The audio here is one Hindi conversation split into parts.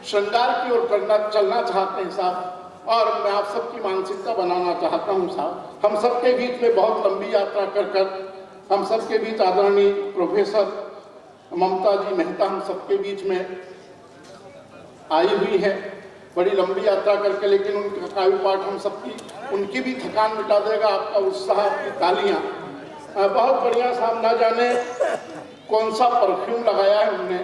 श्रृंगार की ओर चलना चाहते हैं साहब। और मैं आप सबकी मानसिकता बनाना चाहता हूं साहब। हम सबके बीच में बहुत लंबी यात्रा कर हम सबके बीच आदरणीय प्रोफेसर ममता जी मेहता हम सबके बीच में आई हुई है, बड़ी लंबी यात्रा करके, लेकिन उनका काव्य पाठ हम सबकी उनकी भी थकान मिटा देगा। आपका उत्साह, आपकी तालियां बहुत बढ़िया साहब। ना जाने कौन सा परफ्यूम लगाया है उनने,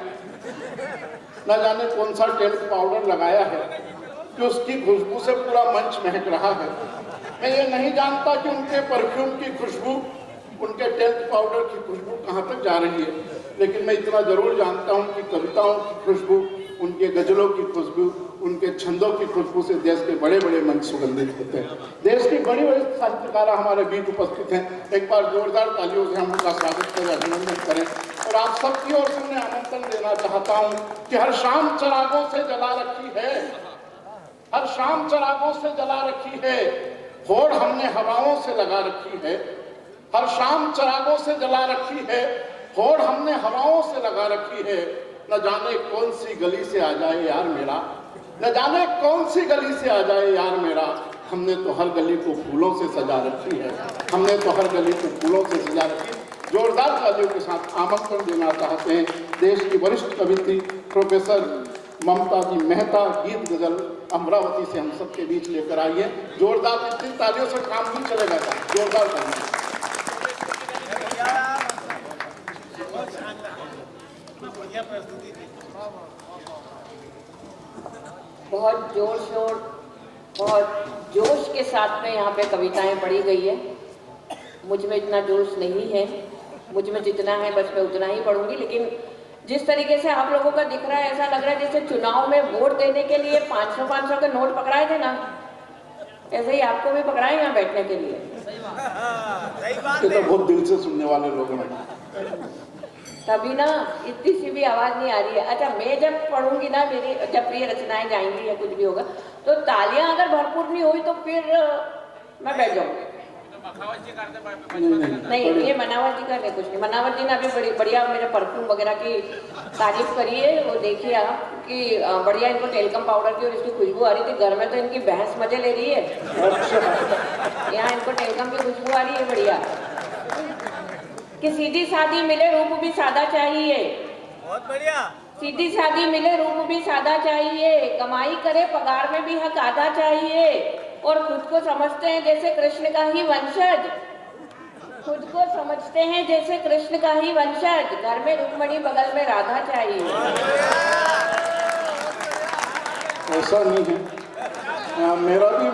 ना जाने कौन सा टेल्क पाउडर लगाया है कि उसकी खुशबू से पूरा मंच महक रहा है। मैं ये नहीं जानता कि उनके परफ्यूम की खुशबू, उनके टेल्क पाउडर की खुशबू कहाँ तक जा रही है, लेकिन मैं इतना जरूर जानता हूँ कि कविताओं की खुशबू, उनके गजलों की खुशबू, उनके छंदों की खुशबू से देश के बड़े बड़े मंच सुगंधित होते हैं। देश की बड़ी बड़ी साहित्यकार हमारे बीच उपस्थित हैं। एक बार जोरदार तालियों से हम उनका स्वागत करें, अभिनंदन करें। और आप सबकी ओर से मैं आमंत्रण देना चाहता हूँ कि हर शाम चिरागों से जला रखी है, हर शाम चिरागों से जला रखी है, होड़ हमने हवाओं से लगा रखी है। हर शाम चिरागों से जला रखी है, होड़ हमने हवाओं से लगा रखी है। न जाने कौन सी गली से आ जाए यार मेरा, न जाने कौन सी गली से आ जाए यार मेरा। हमने तो हर गली को फूलों से सजा रखी है, हमने तो हर गली को फूलों से सजा रखी। जोरदार तालियों के साथ आमंत्रण देना चाहते हैं देश की वरिष्ठ कवित्री प्रोफेसर ममता जी मेहता, गीत गजल अमरावती से हम सबके बीच लेकर आई है। जोरदार इतनी तालियों से काम नहीं चलेगा, जोरदार तालियां। बहुत जोर शोर, बहुत जोश के साथ में यहाँ पे कविताएं पढ़ी गई है। मुझ में इतना जोश नहीं है, मुझ में जितना है बस मैं उतना ही पढ़ूंगी। लेकिन जिस तरीके से आप लोगों का दिख रहा है, ऐसा लग रहा है जैसे चुनाव में वोट देने के लिए 500-500 के नोट पकड़ाए थे ना, ऐसे ही आपको भी पकड़ाए यहाँ बैठने के लिए। ये तो बहुत दिल से सुनने वाले लोग हैं, तभी ना इतनी सी भी आवाज नहीं आ रही है। अच्छा, मैं जब पढ़ूंगी ना, मेरी जब प्रिय रचनाएं जाएंगी या कुछ भी होगा, तो तालियां अगर भरपूर नहीं हुई तो फिर मैं बैठ जाऊंगी। नहीं, ये मनावत जी का नहीं, कुछ नहीं। मनावत जी ने अभी बड़ी बढ़िया मेरे परफ्यूम वगैरह की तारीफ करी है। वो देखिए आप कि बढ़िया इनको टेलकम पाउडर की और इसकी खुशबू आ रही थी। घर में तो इनकी भैंस मजे ले रही है, यहाँ इनको टेलकम की खुशबू आ रही है बढ़िया। कि सीधी सादी मिले रूप भी सादा चाहिए, बहुत बढ़िया। सीधी सादी मिले रूप भी सादा चाहिए, कमाई करे पगार में भी हक आधा चाहिए। और खुद को समझते हैं जैसे कृष्ण का ही वंशज, खुद को समझते हैं जैसे कृष्ण का ही वंशज, घर में रुक्मणी बगल में राधा चाहिए। ऐसा नहीं है, मेरा भी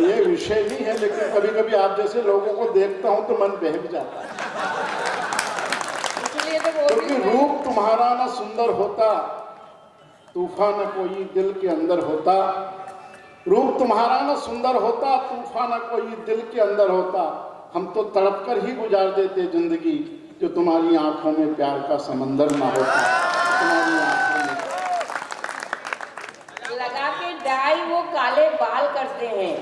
ये विषय नहीं है, लेकिन कभी कभी आप जैसे लोगों को देखता हूं तो मन बहक जाता है। क्योंकि रूप तुम्हारा न सुंदर होता, तूफान कोई दिल के अंदर होता। रूप तुम्हारा न सुंदर होता, तूफान कोई दिल के अंदर होता। हम तो तड़प कर ही गुजार देते जिंदगी, जो तुम्हारी आंखों में प्यार का समंदर ना होता। तुम्हारी आंखों में लगा के डाई वो काले बाल करते हैं,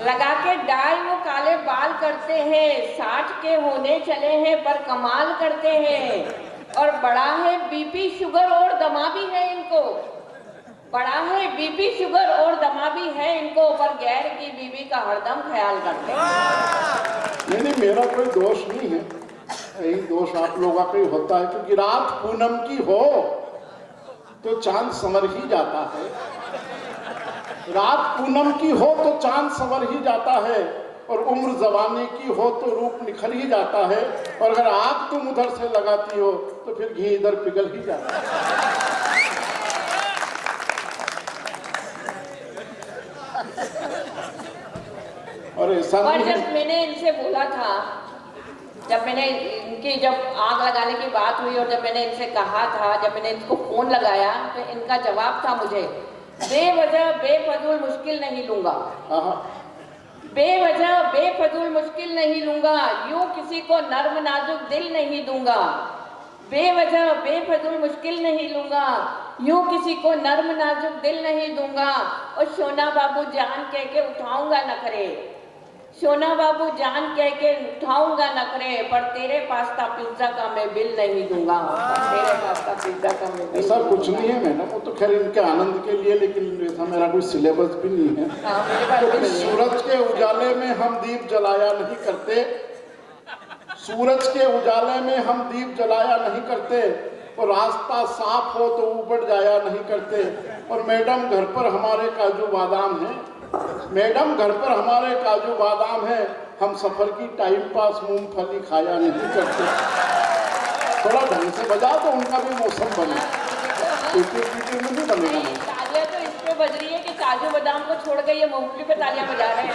लगा के डाई वो काले बाल करते हैं। 60 के होने चले हैं पर कमाल करते हैं। और बड़ा है बीपी शुगर और दमा भी है इनको, बड़ा है बीपी शुगर और दमा भी है इनको, पर गैर की बीवी का हरदम ख्याल करते हैं। नहीं, मेरा कोई दोष नहीं है, यही दोष आप लोगों का ही होता है। क्योंकि रात पूनम की हो तो चांद संवर ही जाता है, रात पूनम की हो तो चांद संवर ही जाता है। और उम्र जवानी की हो तो रूप निखर ही जाता है। और अगर आग तुम उधर से लगाती हो तो फिर घी इधर पिघल ही जाता है। और ऐसा और जब मैंने इनसे बोला था, जब मैंने इनकी जब आग लगाने की बात हुई और जब मैंने इनसे कहा था, जब मैंने इनको फोन लगाया तो इनका जवाब था मुझे, बेवजह बेफजूल मुश्किल नहीं लूंगा, बेवजह बेफजूल मुश्किल नहीं लूंगा, यूं किसी को नर्म नाजुक दिल नहीं दूंगा, बेवजह बेफजूल मुश्किल नहीं लूंगा, यूं किसी को नर्म नाजुक दिल नहीं दूंगा। और सोना बाबू जान कह के उठाऊंगा नखरे, सोना बाबू जान कह के उठाऊंगा नखरे, पर तेरे पास्ता पिज्जा का मैं बिल नहीं दूंगा। तेरे पास्ता पिज्जा का मैं बिल ऐसा नहीं कुछ दूंगा। नहीं है मैडम, वो तो खैर इनके आनंद के लिए, लेकिन ऐसा मेरा कोई सिलेबस भी नहीं है। हाँ, मेरे पास भी क्योंकि नहीं है। सूरज के उजाले में हम दीप जलाया नहीं करते, सूरज के उजाले में हम दीप जलाया नहीं करते, और रास्ता साफ हो तो ऊपर जाया नहीं करते। और मैडम घर पर हमारे काजू बादाम है, मैडम घर पर हमारे काजू बादाम है, हम सफर की टाइम पास मूंगफली खाया नहीं करते। थोड़ा ढंग से बजा तो उनका भी मौसम बने, पीटी में नहीं बनेगा। नहीं, तालियां तो इस पे बज रही है कि काजू बादाम को छोड़ के ये मूंगफली पे तालियां बजा रहे हैं।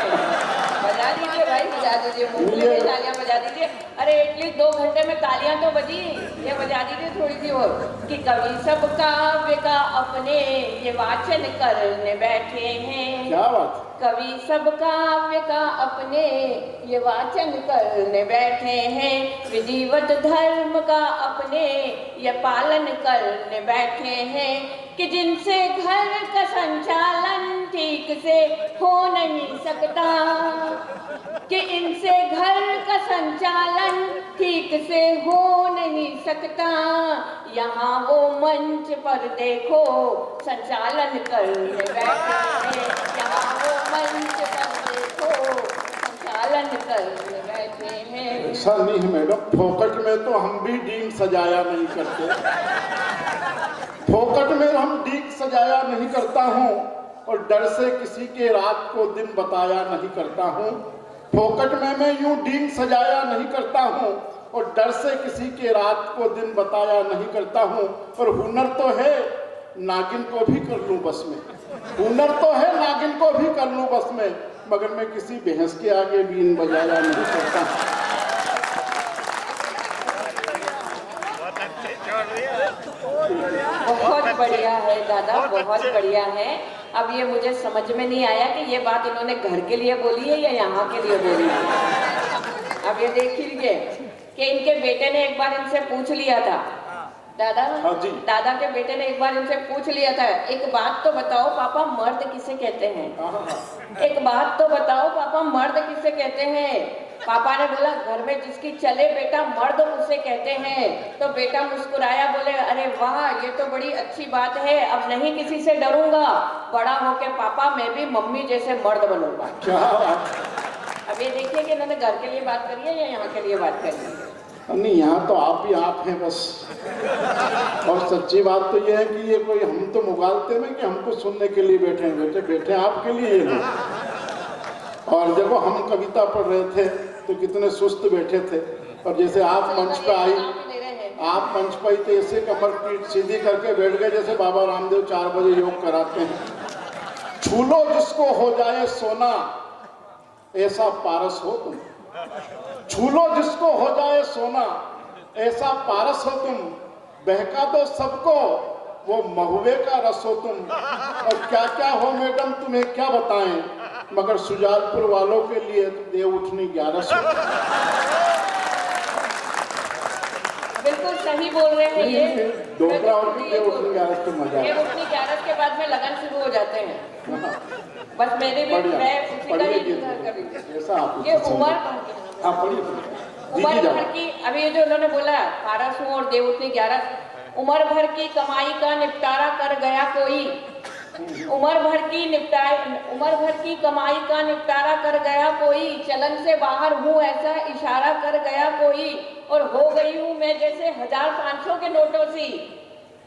बजा दीजिए भाई, बजा दीजिए, मूंगफली पे तालियां बजा दीजिए। अरे एटलीस्ट 2 घंटे में तालियां तो बजी, ये बजा दीजिए थोड़ी सी और, कि कवि सब काव्य का अपने ये वाचन करने बैठे हैं। क्या बात, कवि सब काव्य का अपने ये वाचन करने बैठे हैं, विधिवत धर्म का अपने ये पालन करने बैठे हैं, कि जिनसे घर का संचालन ठीक से हो नहीं सकता, कि इनसे घर का संचालन ठीक से हो नहीं सकता, यहाँ वो मंच पर देखो संचालन करने बैठे हैं, यहाँ वो मंच पर देखो संचालन करने बैठे हैं। ऐसा नहीं है मैडम, फोकट में तो हम भी डींग सजाया नहीं करते, फोकट में हम डींग सजाया नहीं करता हूँ, और डर से किसी के रात को दिन बताया नहीं करता हूँ। फोकट में मैं यूं डींग सजाया नहीं करता हूँ, और डर से किसी के रात को दिन बताया नहीं करता हूँ। और हुनर तो है नागिन को भी कर लूं बस में, हुनर तो है नागिन को भी कर लूं बस में, मगर मैं किसी भैंस के आगे बीन बजाया नहीं करता। बहुत बढ़िया है दादा, बहुत बढ़िया है। अब ये मुझे समझ में नहीं आया कि ये बात इन्होंने घर के लिए बोली है या यहाँ के लिए बोली है। अब ये देख लीजिए कि इनके बेटे ने एक बार इनसे पूछ लिया था, दादा, हाँ जी। दादा के बेटे ने एक बार इनसे पूछ लिया था, एक बात तो बताओ पापा, मर्द किसे कहते हैं? एक बात तो बताओ पापा, मर्द किसे कहते हैं? पापा ने बोला, घर में जिसकी चले बेटा मर्द उसे कहते हैं। तो बेटा मुस्कुराया, बोले, अरे वाह, ये तो बड़ी अच्छी बात है, अब नहीं किसी से डरूंगा, बड़ा होके पापा मैं भी मम्मी जैसे मर्द बनूंगा। क्या बात, अब ये देखिए कि इन्होंने घर के लिए बात करी है या यहाँ के लिए बात करी है? नहीं यहाँ तो आप भी आप हैं बस। और सच्ची बात तो ये है कि ये कोई हम तो मुगालते में कि हमको सुनने के लिए बैठे हैं, बैठे बैठे आपके लिए ये लोग। और जब हम कविता पढ़ रहे थे तो कितने सुस्त बैठे थे, और जैसे आप मंच पे आई, आप मंच पे आई तो ऐसे कमर पीठ सीधी करके बैठ गए जैसे बाबा रामदेव 4 बजे योग कराते हैं। छू लो जिसको हो जाए सोना, ऐसा पारस हो तुम, छू लो जिसको हो जाए सोना, ऐसा पारस हो तुम, बहका दो सबको, वो महुए का रस हो तुम। और क्या क्या हो मैडम तुम्हें क्या बताएं, मगर सुजालपुर वालों के लिए तो देव उठनी 11 हो। बिल्कुल सही बोल रहे हैं ये। डोकरा और देव उठनी 11 तो मजा देव उठनी 11 के बाद में लगन शुरू हो जाते हैं। बस मेरे भी, मैं उसी का ही इंतजार कर रही थी। ऐसा आप ये उमर भर की, हाँ पढ़िए उमर भर की, अभी ये जो उन्होंने बोला पारस हूँ और देव उठनी 11, उमर भर की कमाई का निपटारा कर गया कोई, उमर भर की कमाई का निपटारा कर गया कोई, चलन से बाहर हूँ ऐसा इशारा कर गया कोई, और हो गई हूँ मैं जैसे 1500 के नोटों सी,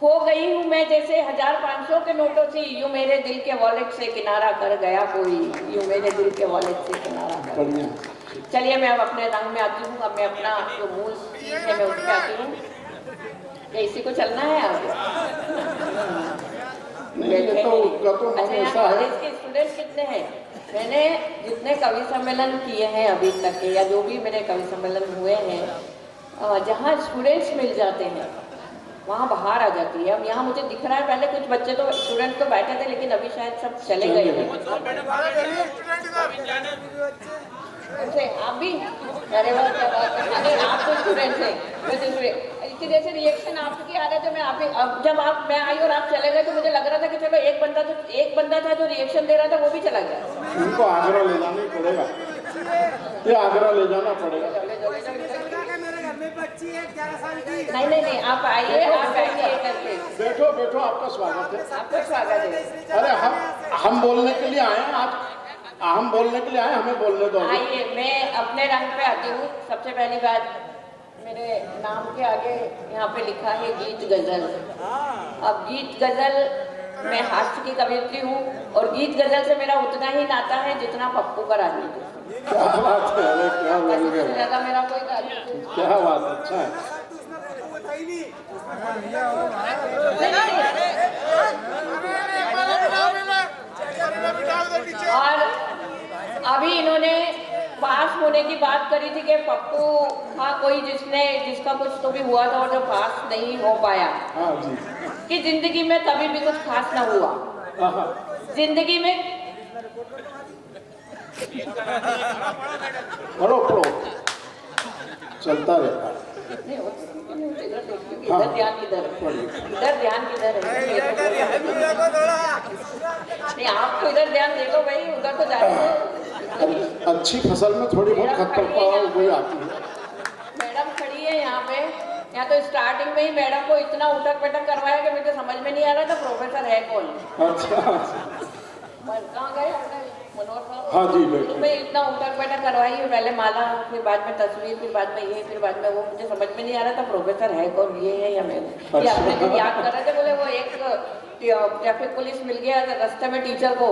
हो गई हूँ मैं जैसे 1500 के नोटों सी, यूं मेरे दिल के वॉलेट से किनारा कर गया कोई, यूं मेरे दिल के वॉलेट से किनारा कर गया। चलिए मैं अब अपने रंग में आती हूँ, अब मैं अपना जो मूल है मैं उसमें आती हूँ। क्या इसी को चलना है आगे? नहीं, तो अच्छा, यहाँ ऐसा है। कॉलेज के स्टूडेंट्स कितने हैं? मैंने जितने कवि सम्मेलन किए हैं अभी तक के, या जो भी मेरे कवि सम्मेलन हुए हैं, जहाँ स्टूडेंट्स मिल जाते हैं वहाँ बाहर आ जाती है। अब यहाँ मुझे दिख रहा है, पहले कुछ बच्चे तो स्टूडेंट तो बैठे थे, लेकिन अभी शायद सब चले गए हैं। अच्छा, आप भी? अरे वाह, क्या बात है। अरे आप तो स्टूडेंट हैं, इसी जैसे रिएक्शन आपकी आ रहा था। मैं आप, अब जब मैं आई और आप चले गए तो मुझे लग रहा था कि चलो एक बंदा था जो रिएक्शन दे रहा था वो भी चला गया। उनको आगरा ले जाना ही पड़ेगा। ये आगरा ले जाना पड़ेगा। मेरे घर में बच्ची है 11 साल की। नहीं, आप आइए, आप बैठिए करके। बैठो बैठो, आपका स्वागत है। आपका स्वागत है। अरे हम बोलने के लिए आए हैं आज, हम बोलने के लिए आए, हमें बोलने दो। आइए, मैं अपने रंग पे आती हूँ। सबसे पहली बात, मेरे नाम के आगे यहाँ पे लिखा है गीत गजल। अब गीत गजल, मैं हास्य की कवियत्री हूँ और गीत गजल से मेरा उतना ही नाता है जितना पप्पू का राजनीति। क्या बात है, अरे क्या बोल इससे गए, ज्यादा मेरा कोई ताल्लुक नहीं। क्या बात, अच्छा है। और अभी इन्होंने पास होने की बात करी थी कि पप्पू था कोई जिसका कुछ तो भी हुआ था और जो पास नहीं हो पाया। हाँ जी। कि जिंदगी में कभी भी कुछ खास ना हुआ। हाँ। जिंदगी में पढ़ो पढ़ो, चलता रहता है। इधर ध्यान किधर है? इधर ध्यान किधर है? नहीं, आपको इधर ध्यान दे दो भाई, उधर तो जाए। अच्छी फसल में थोड़ी बहुत खतरता वही आती है। मैडम खड़ी है यहाँ पे। यहाँ तो स्टार्टिंग में ही मैडम को इतना उठक बैठक करवाया कि मुझे समझ में नहीं आ रहा था प्रोफेसर है कौन। अच्छा, कहाँ गए अपने मनोहर साहब? हाँ जी बैठो। मैं इतना उठक बैठक करवाई, पहले माला, फिर बाद में तस्वीर, फिर बाद में ये, फिर बाद में वो। मुझे समझ में नहीं आ रहा था प्रोफेसर है कौन, ये है या मैं। ये अपने दिन याद कर रहे थे, बोले वो एक ट्रैफिक पुलिस मिल गया रास्ते में टीचर को।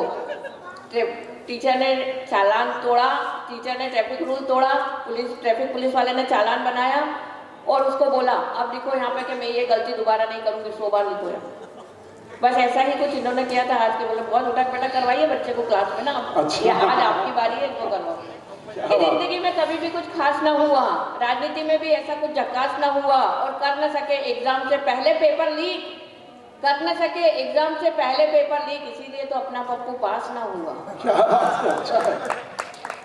टीचर ने चालान तोड़ा, टीचर ने ट्रैफिक रूल तोड़ा, ट्रैफिक पुलिस वाले ने चालान बनाया और उसको बोला अब लिखो यहाँ पे कि मैं ये गलती दोबारा नहीं करूंगी, 100 बार लिखो यहाँ। बस ऐसा ही कुछ इन्होंने किया था आज के। बोले बहुत उठक बैठक करवाइए बच्चे को क्लास में ना। अच्छा। ये आज आपकी बारी है, इनको करवाओ। जिंदगी में कभी भी कुछ खास ना हुआ, राजनीति में भी ऐसा कुछ झकास ना हुआ और कर न सके एग्जाम से पहले पेपर लीक, कर न सके एग्जाम से पहले पेपर लीक, इसीलिए तो अपना पप्पू पास ना हुआ। क्या बात है, अच्छा है।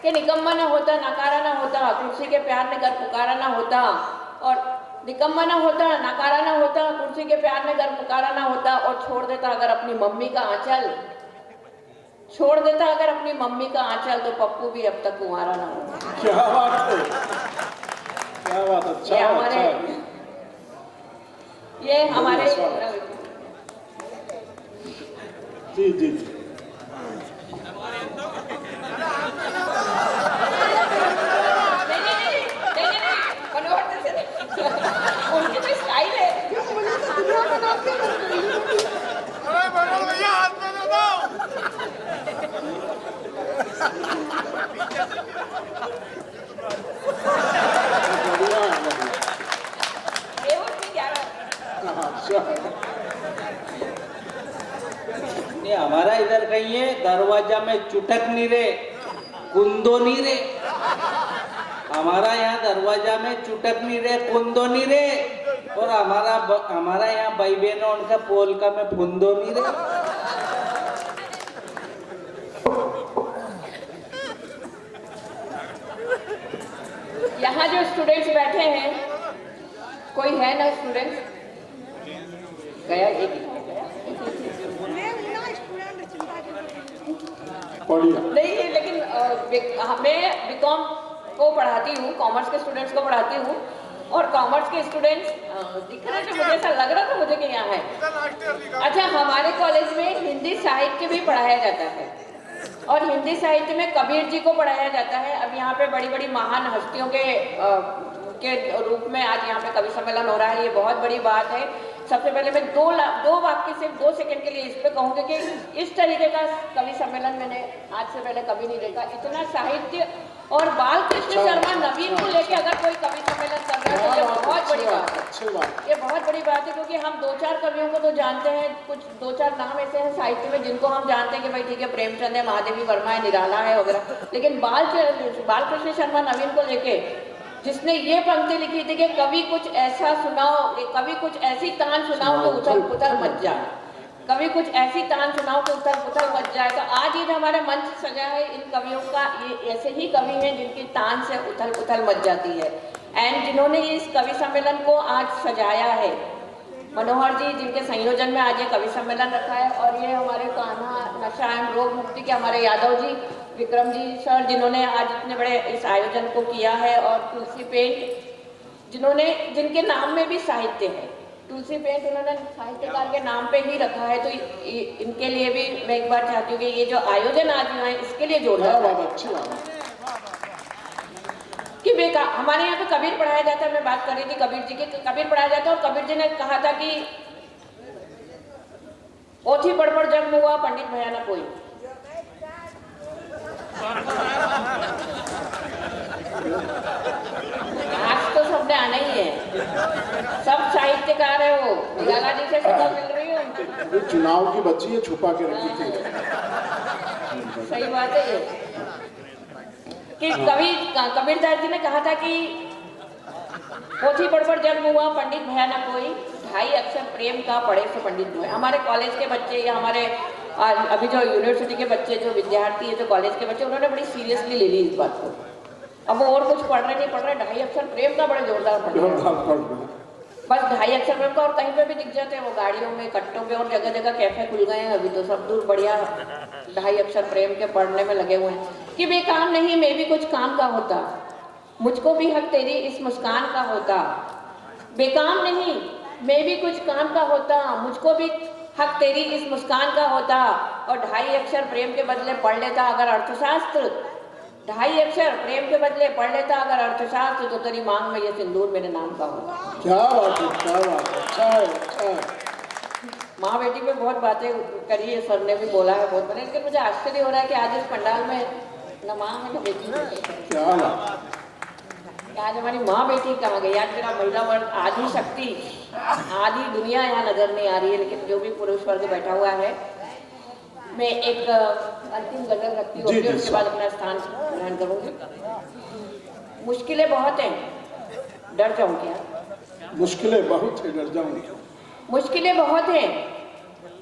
कि निकम्मा ना होता, नकारा ना होता, कुर्सी के प्यार ने घर पुकारा ना होता, और निकम्मा ना होता, नकारा ना होता, कुर्सी के प्यार में घर पुकारा ना होता, और छोड़ देता अगर अपनी मम्मी का आंचल, छोड़ देता अगर अपनी मम्मी का आंचल, तो पप्पू भी अब तक कुंवारा ना होता। क्या बात है, क्या बात, अच्छा ये है, हमारे जी जी जी। उनकी तो स्टाइल है। नहीं, हमारा इधर कहीं है दरवाजा में चुटक नहीं रे, कुंदो नहीं रे। हमारा यहाँ दरवाजा में चुटक नहीं रे, कुंदो नहीं रे। और हमारा यहाँ भाई बहनों उनका पोलका में फुंदो नहीं रे। यहाँ जो स्टूडेंट्स बैठे हैं, कोई है ना स्टूडेंट्स? गया एक नहीं, लेकिन मैं बीकॉम को पढ़ाती हूँ, कॉमर्स के स्टूडेंट्स को पढ़ाती हूँ, और कॉमर्स के स्टूडेंट्स दिख रहे थे, मुझे ऐसा लग रहा था मुझे कि यहाँ है। अच्छा, हमारे कॉलेज में हिंदी साहित्य भी पढ़ाया जाता है और हिंदी साहित्य में कबीर जी को पढ़ाया जाता है। अब यहाँ पे बड़ी बड़ी महान हस्तियों के रूप में आज यहाँ पे कवि सम्मेलन हो रहा है, ये बहुत बड़ी बात है। सबसे पहले मैं दो वाक्य सिर्फ 2 सेकंड के लिए इस पे कहूँगी कि इस तरीके का कवि सम्मेलन मैंने आज से पहले कभी नहीं देखा। इतना साहित्य और बाल कृष्ण शर्मा नवीन को लेके अगर कोई कवि सम्मेलन कर रहा है तो ये बहुत बड़ी बात है। ये बहुत बड़ी बात है, क्योंकि हम 2-4 कवियों को तो जानते हैं, कुछ 2-4 नाम ऐसे हैं साहित्य में जिनको हम जानते हैं कि भाई ठीक है, प्रेमचंद है, महादेवी वर्मा है, निराला है वगैरह, लेकिन बाल कृष्ण शर्मा नवीन को लेके जिसने ये पंक्ति लिखी थी कि कभी कुछ ऐसा सुनाओ, कभी कुछ ऐसी तान सुनाओ तो उथल पुथल मच जाए, कभी कुछ ऐसी तान सुनाओ तो उथल पुथल मच जाए। तो आज ये जो हमारा मंच सजा है, इन कवियों का, ये ऐसे ही कवि हैं जिनकी तान से उथल पुथल मच जाती है, एंड जिन्होंने इस कवि सम्मेलन को आज सजाया है, मनोहर जी, जिनके संयोजन में आज ये कवि सम्मेलन रखा है, और ये हमारे कान्हा नशा एवं रोग मुक्ति के हमारे यादव जी, विक्रम जी सर जिन्होंने आज इतने बड़े इस आयोजन को किया है, और तुलसी पेंट जिनके नाम में भी साहित्य है, तुलसी पेंट उन्होंने साहित्यकार के नाम पे ही रखा है, तो इनके लिए भी मैं एक बार चाहती हूँ कि ये जो आयोजन आज हुआ है इसके लिए जोरदार अच्छी बात है। कि बेकार हमारे यहाँ पे कबीर पढ़ाया जाता है। मैं बात कर रही थी कबीर जी की, कबीर पढ़ाया जाता है, और कबीर जी ने कहा था कि ओथी पढ़ जन्म हुआ पंडित भया न कोई। आज तो सबने आना ही है, सब साहित्यकार है। वो निराला जी से शक्ल मिल रही है उनकी। चुनाव की बच्ची है, छुपा के रखी थी। सही बात है ये कि कबीरदास जी ने कहा था कि पोथी पढ़ जन्म हुआ पंडित भया न कोई, ढाई अक्षर प्रेम का पढ़े सो पंडित हुए। हमारे कॉलेज के बच्चे या हमारे अभी जो यूनिवर्सिटी के बच्चे, जो विद्यार्थी है, जो कॉलेज के बच्चे, उन्होंने बड़ी सीरियसली ले ली इस बात को। अब वो और कुछ पढ़ रहे नहीं पढ़ रहे, ढाई अक्षर प्रेम का बड़े जोरदार पढ़ रहे, बस ढाई अक्षर प्रेम का। और कहीं पे भी दिख जाते हैं वो, गाड़ियों में, कट्टों पे, और जगह जगह कैफे खुल गए हैं अभी तो, सब दूर बढ़िया ढाई अक्षर प्रेम के पढ़ने में लगे हुए हैं। कि बेकाम नहीं मैं भी कुछ काम का होता, मुझको भी हक तेरी इस मुस्कान का होता। बेकाम नहीं मैं भी कुछ काम का होता, मुझको भी हक तेरी इस मुस्कान का होता। और ढाई अक्षर प्रेम के बदले पढ़ लेता अगर अर्थशास्त्र, ढाई अक्षर प्रेम के बदले पढ़ लेता अगर अर्थशास्त्र, तो तेरी मांग में ये सिंदूर मेरे नाम का होता। क्या बात है, क्या बात है, अच्छा है, अच्छा है। माँ बेटी पे बहुत बातें करी है, सर ने भी बोला है बहुत बने, लेकिन मुझे आश्चर्य हो रहा है कि आज इस पंडाल में न माँ है न बेटी। क्या बात, आज हमारी माँ बेटी कहाँ गई? आज मेरा महिला वर्ग, आधी शक्ति, आधी दुनिया यहाँ नजर नहीं आ रही है, लेकिन जो भी पुरुष वर्ग बैठा हुआ है। मैं एक अंतिम गजल रखती हूँ, उसके बाद अपना स्थान ग्रहण करूँगी। मुश्किलें बहुत हैं, डर जाऊँ क्या? मुश्किलें बहुत है, डर जाऊँ क्या? मुश्किलें बहुत हैं,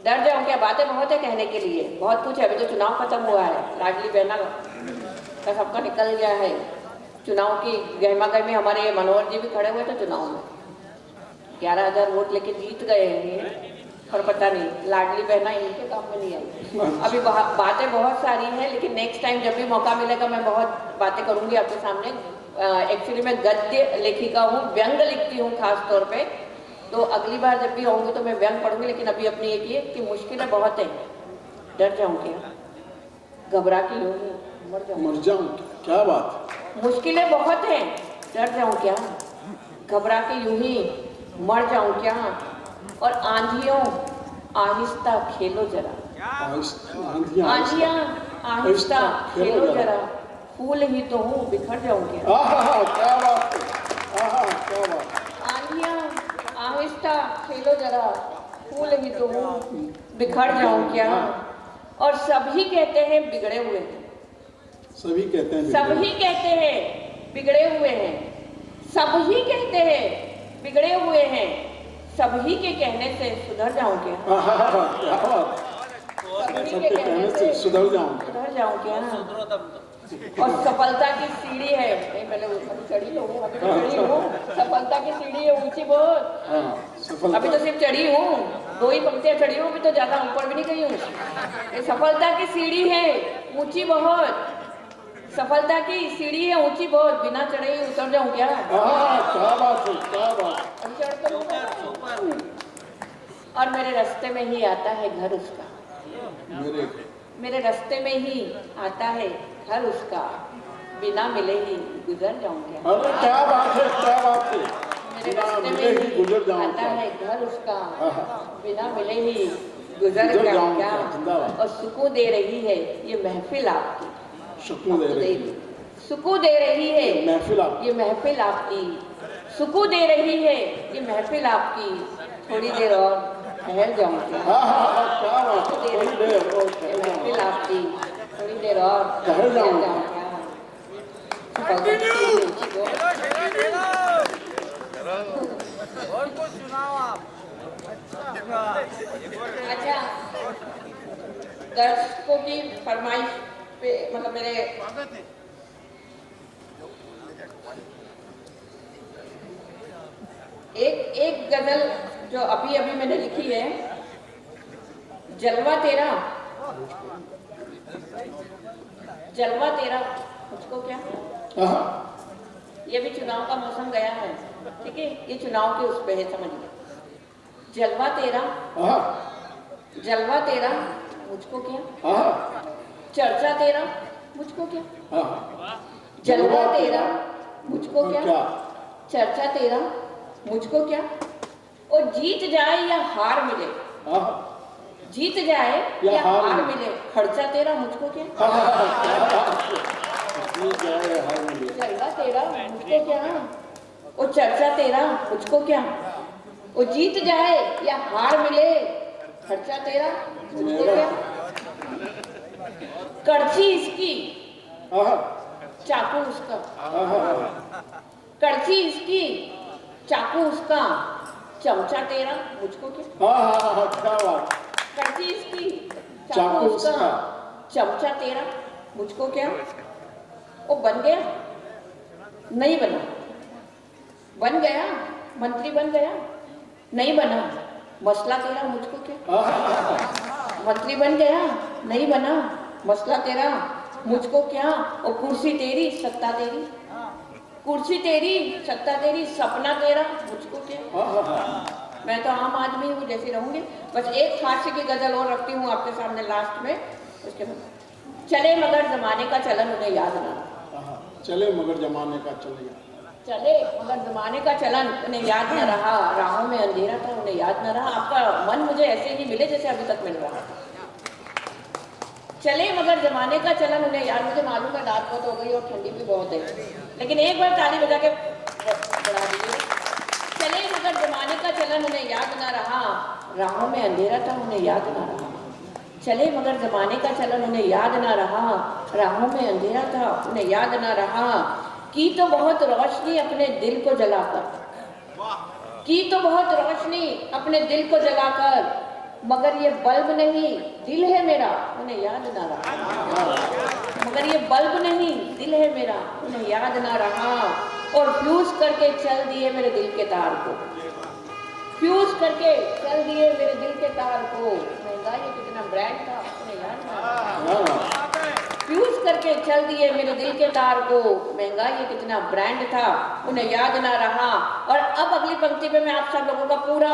डर जाऊँ क्या? बातें बहुत है कहने के लिए, बहुत कुछ है। अभी तो चुनाव खत्म हुआ है, लाडली बहना का सबका निकल गया है। चुनाव की गहमा गहमी, हमारे मनोहर जी भी खड़े हुए थे चुनाव में, 11,000 वोट लेके जीत गए हैं, पर पता नहीं लाडली बहना इनके काम में नहीं आई। अभी बातें बहुत सारी हैं, लेकिन नेक्स्ट टाइम जब भी मौका मिलेगा मैं बहुत बातें करूंगी आपके सामने। एक्चुअली मैं गद्य लेखिका हूँ, व्यंग लिखती हूँ खास तौर पे, तो अगली बार जब भी आऊँगी तो मैं व्यंग पढ़ूंगी। लेकिन अभी अपनी एक ये कि मुश्किलें बहुत हैं, डर जाऊँ क्या? घबरा के लोग मर जाऊँ क्या बात, मुश्किलें बहुत हैं, डर जाऊं क्या? घबरा के यूं ही मर जाऊं क्या? और आंधियों आहिस्ता खेलो जरा, आंधियां आहिस्ता खेलो जरा, फूल ही तो हूँ बिखर जाऊं क्या? क्या बात है, क्या बात। आंधियां आहिस्ता खेलो जरा, फूल ही तो हूँ बिखर जाऊं क्या? और सभी कहते हैं बिगड़े हुए हैं, सभी कहते हैं बिगड़े हुए हैं, सभी कहते हैं बिगड़े हुए हैं, सभी के कहने से सुधर जाऊं क्या? सभी के कहने से सुधर जाऊं क्या? और सफलता की सीढ़ी है, नहीं पहले अभी चढ़ी हूँ, सफलता की सीढ़ी है ऊंची बहुत। अभी तो सिर्फ चढ़ी हूँ, 2 ही पंक्तियां चढ़ी हूँ, अभी तो ज्यादा ऊपर भी नहीं गई हूँ। ये सफलता की सीढ़ी है ऊंची बहुत, सफलता की सीढ़ी है ऊंची बहुत, बिना चढ़े ही उतर जाऊं क्या? क्या बात है, क्या बात। और मेरे रास्ते में ही आता है घर उसका, मेरे रास्ते में ही आता है घर उसका, बिना मिले ही गुजर जाऊं क्या? अरे क्या बात है, क्या बात है। मेरे रास्ते में ही गुजर जाऊं आता है घर उसका, बिना मिले ही गुजर जाऊं क्या? और सुकून दे रही है ये महफिल आपकी, सुकून दे रही है ये महफिल आपकी, सुकून दे रही है ये महफिल आपकी, थोड़ी देर और ठहर जाऊं क्या? महफिल आपकी, थोड़ी देर और ठहर जाऊं क्या? और कुछ सुनाओ आप। अच्छा, दर्शकों की फरमाइश पे, मतलब मेरे एक गजल जो अभी अभी मैंने लिखी है, जलवा तेरा जलवा तेरा मुझको क्या। हाँ, ये भी चुनाव का मौसम गया है, ठीक है, ये चुनाव के उस पे है, समझिए। जलवा तेरा, हाँ, जलवा तेरा मुझको क्या, हाँ, चर्चा तेरा मुझको क्या, हाँ, जलवा तेरा मुझको क्या? क्या, चर्चा तेरा मुझको क्या। और जीत जाए या हार मिले, हाँ, जीत जाए या या हार हार मिले। मिले, खर्चा तेरा मुझको क्या, ठीक है, हार मिली। जलवा तेरा मुझको क्या, और चर्चा तेरा मुझको क्या। और जीत जाए या हार मिले, खर्चा तेरा मुझको क्या। कड़छी इसकी, हाँ, चाकू उसका, हाँ, कड़छी इसकी, चाकू उसका, चमचा तेरा मुझको क्या। हाँ, हाँ, क्या बात। कड़छी इसकी, चाकू चाकू उसका, उसका। चमचा तेरा मुझको क्या। वो बन गया, नहीं बना, बन गया, मंत्री बन गया, नहीं बना, मसला तेरा मुझको क्या। मंत्री बन गया, नहीं बना, मसला तेरा मुझको क्या। और कुर्सी तेरी, सत्ता तेरी, कुर्सी तेरी, सत्ता तेरी, सपना तेरा मुझको क्या। मैं तो आम आदमी हूँ, जैसे रहूंगी। बस एक फांसी की गजल और रखती हूँ आपके सामने लास्ट में, उसके बाद चले मगर जमाने का चलन उन्हें याद ना रहा। चले मगर जमाने का चलेगा। चले मगर जमाने का चलन उन्हें याद न रहा, राहों में अंधेरा था उन्हें याद न रहा। आपका मन मुझे ऐसे ही मिले जैसे अभी तक मिल रहा था। चले मगर जमाने का चलन उन्हें याद, मुझे मालूम है रात बहुत हो गई और ठंडी भी बहुत है, लेकिन एक बार ताली बजा के बढ़ा दीजिए। चले मगर जमाने का चलन उन्हें याद न रहा, राहों में अंधेरा था उन्हें याद न रहा। चले मगर जमाने का चलन उन्हें याद न रहा, राहों में अंधेरा था उन्हें याद न रहा। की तो बहुत रोशनी अपने दिल को जलाकर, की तो बहुत रोशनी अपने दिल को जलाकर, मगर ये बल्ब नहीं दिल है मेरा उन्हें याद ना रहा। मगर ये बल्ब नहीं दिल है मेरा उन्हें याद ना रहा। और फ्यूज करके चल दिए मेरे दिल के तार को, फ्यूज करके चल दिए मेरे दिल के तार को। महंगा ये कितना ब्रांड था उन्हें याद ना रहा। फ्यूज करके चल दिए मेरे दिल के तार को, महंगा ये कितना ब्रांड था उन्हें याद ना रहा। और अब अगली पंक्ति पे मैं आप सब लोगों का पूरा